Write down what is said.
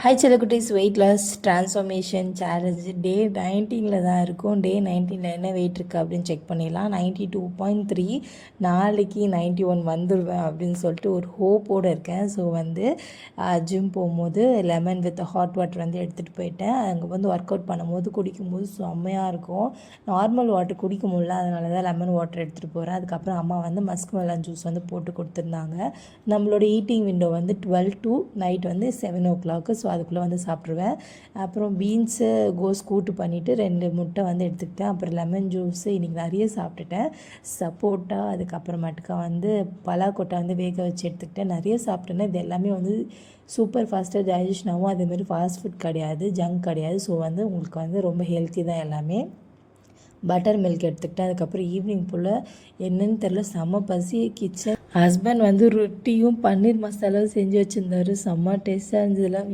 Hi செல்லக்குட்டீஸ், weight loss transformation challenge day 19 தான் இருக்கும். டே 19 என்ன வெயிட் இருக்குது அப்படின்னு செக் பண்ணிடலாம். 92.3, நாளைக்கு 91 வந்துடுவேன் அப்படின்னு சொல்லிட்டு ஒரு ஹோப்போடு இருக்கேன். ஸோ ஜிம் போகும்போது லெமன் வித் ஹாட் வாட்டர் எடுத்துகிட்டு போயிட்டேன். அங்கே ஒர்க் அவுட் பண்ணும்போது குடிக்கும்போது செம்மையாக இருக்கும். நார்மல் வாட்டர் குடிக்க முடியல, அதனால தான் லெமன் வாட்டர் எடுத்துகிட்டு போகிறேன். அதுக்கப்புறம் அம்மா மஸ்க் மெலன் ஜூஸ் போட்டு கொடுத்துருந்தாங்க. நம்மளோட eating window 12 to night 7 o'clock. So அதுக்குள்ளே சாப்பிட்ருவேன். அப்புறம் பீன்ஸு கோஸ் கூட்டு பண்ணிவிட்டு 2 முட்டை எடுத்துக்கிட்டேன். அப்புறம் லெமன் ஜூஸு இன்றைக்கி நிறைய சாப்பிட்டுட்டேன். சப்போட்டா, அதுக்கப்புறமேட்டுக்கா பலாக்கொட்டை வேக வச்சு எடுத்துக்கிட்டேன். நிறைய சாப்பிட்டேன்னா இது எல்லாமே சூப்பர் ஃபாஸ்ட்டாக டைஜஷன் ஆகும். அதேமாதிரி ஃபாஸ்ட் ஃபுட் கிடையாது, ஜங்க் கிடையாது. ஸோ உங்களுக்கு ரொம்ப ஹெல்த்தி தான் எல்லாமே. பட்டர் மில்க் எடுத்துக்கிட்டேன். அதுக்கப்புறம் ஈவினிங் போல் என்னன்னு தெரில, செம்ம பசி. கிச்சன் ஹஸ்பண்ட் ரொட்டியும் பன்னீர் மசாலாவும் செஞ்சு வச்சுருந்தாரு. செம்ம டேஸ்ட்டாக இருந்ததுலாம்.